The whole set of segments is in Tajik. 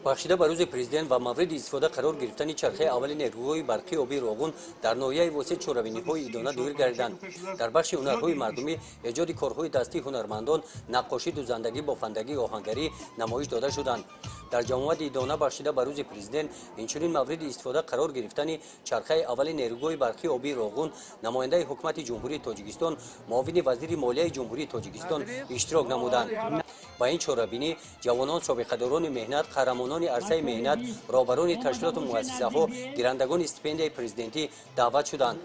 бахшида ба рӯзи президент ва мавриди истифода қарор гирифтани чархаи аввали нерӯҳои барқи оби роғун дар ноҳияи восе чорабиниҳои идона дур гардиданд. Дар бахши ҳунарҳои мардумӣ эҷоди корҳои дастии ҳунармандон, наққошӣ, дузандагӣ, бофандагӣ, оҳангарӣ намоиш дода шуданд. дар ҷамоати идона бахшида ба рӯзи президент инчунин мавриди истифода қарор гирифтани чархаи аввали нерӯҳои барқи оби роғун намояндаи ҳукумати ҷумҳурии тоҷикистон, муовини вазири молияи ҷумҳурии тоҷикистон иштирок намуданд. ба ин чорабинӣ ҷавонон, собиқадорони меҳнат, қаҳрамонони арсаи меҳнат, роҳбарони ташкилоту муассисаҳо, гирандагони стипендияи президентӣ даъват шуданд.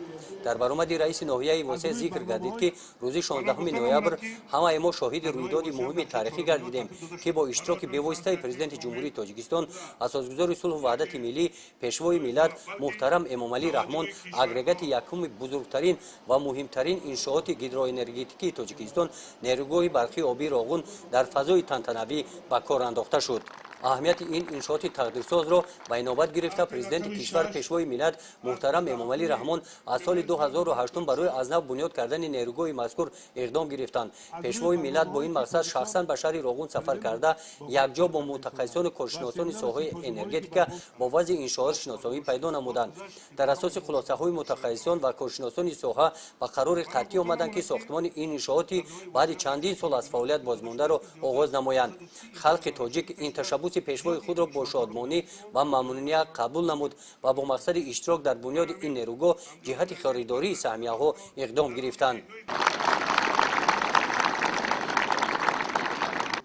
дар баромади раиси ноҳияи восе зикр гардид ки рӯзи 16 ноябр ҳамаи мо шоҳиди рӯйдоди муҳими таърихӣ гардидем ки бо иштироки бевоситаи президенти ҷумҳурии тоҷикистон, асосгузори сулҳу ваҳдати миллӣ, пешвои миллат муҳтарам Эмомалӣ Раҳмон агрегати якуми бузургтарин ва муҳимтарин иншооти гидроэнергетикии тоҷикистон нерӯгоҳи барқи оби роғун дар фазои тантанавӣ ба кор андохта шуд. аҳамияти ин иншооти тақдирсозро ба инобат гирифта президенти кишвар пешвои миллат муҳтарам Эмомалӣ Раҳмон аз соли 2008 барои аз нав бунёд кардани нерӯгоҳи мазкур иқдом гирифтанд. пешвои миллат бо ин мақсад шахсан ба шаҳри роғун сафар карда якҷо бо мутахассисони коршиносони соҳаи энергетика бо вазъи иншоот шиносоӣ пайдо намуданд. дар асоси хулосаҳои мутахассисон ва коршиносони соҳа ба қарори қатъӣ омаданд ки сохтмони ин иншооти баъди чандин сол аз фаъолият бозмондаро оғоз намоянд. халқи тоҷик ин ташаббуси пешвои худро бо шодмонӣ ва мамнуният қабул намуд ва бо мақсади иштирок дар бунёди ин нерӯгоҳ ҷиҳати харидории саҳмияҳо иқдом гирифтанд.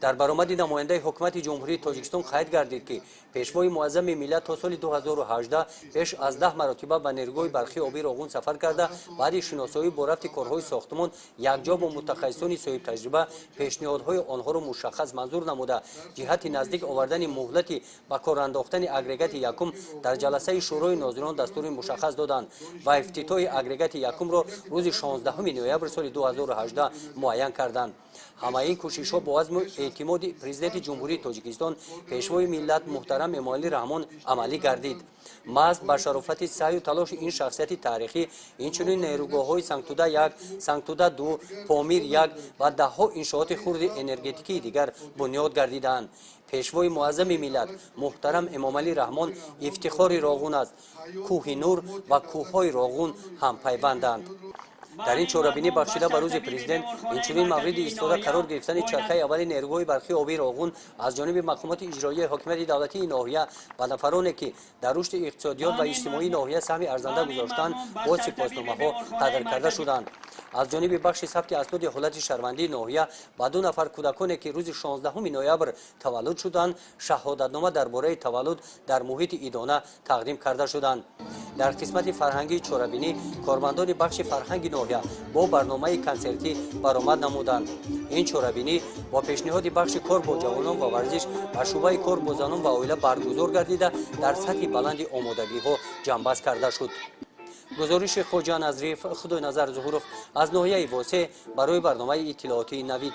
дар баромади намояндаи ҳукумати ҷумҳурии тоҷикистон қайд гардид ки пешвои муаззами миллат то соли 2018 беш аз 10 маротиба ба нерӯгоҳи барқи оби роғун сафар карда баъди шиносоӣ бо рафти корҳои сохтмон якҷо бо мутахассисони соҳибтаҷриба пешниҳодҳои онҳоро мушаххас манзур намуда ҷиҳати наздик овардани муҳлати ба кор андохтани агрегати якум дар ҷаласаи шӯрои нозирон дастури мушаххас доданд ва ифтитоҳи агрегати якумро рӯзи 16 ноябр соли 2018 муайян карданд. ҳамаи ин кӯшишҳо бо азму эътимоди президенти ҷумҳурии тоҷикистон пешвои миллат муҳтарам Эмомалӣ Раҳмон амалӣ гардид. маҳз ба шарофати саъю талоши ин шахсияти таърихӣ инчунин нерӯгоҳҳои Сангтуда 1, Сангтуда 2, Помир 1 ва даҳҳо иншооти хурди энергетикии дигар бунёд гардиданд. пешвои муаззами миллат муҳтарам Эмомалӣ Раҳмон ифтихори роғун аст. кӯҳи нур ва кӯҳҳои роғун ҳаmpайванданд. дар ин чорабинӣ бахшида ба рӯзи президент инчунин мавриди истифода қарор гирифтани чархаи аввали нерӯгоҳи барқи оби роғун аз ҷониби мақомоти иҷроияи ҳокимияти давлатии ноҳия ба нафароне ки дар рушди иқтисодиёт ва иҷтимоии ноҳия саҳми арзанда гузоштанд бо сипосномаҳо қадр карда шуданд. аз ҷониби бахши сабти асноди ҳолати шаҳрвандии ноҳия ба 2 нафар кӯдаконе ки рӯзи 16 ноябр таваллуд шуданд шаҳодатнома дар бораи таваллуд дар муҳити идона тақдим карда шуданд. дар қисмати фарҳангии чорабинӣ кормандони бахши фарҳанги ноҳия бо барномаи консертӣ баромад намуданд. ин чорабинӣ бо пешниҳоди бахши кор бо ҷавонон ва варзиш ва шӯъбаи кор бо занон ва оила баргузор гардида дар сатҳи баланди омодагиҳо ҷамъбаст карда шуд. гузориши хоҷа Назриф, Худойназар Зуҳуров аз ноҳияи восе барои барномаи иттилоотии Навид.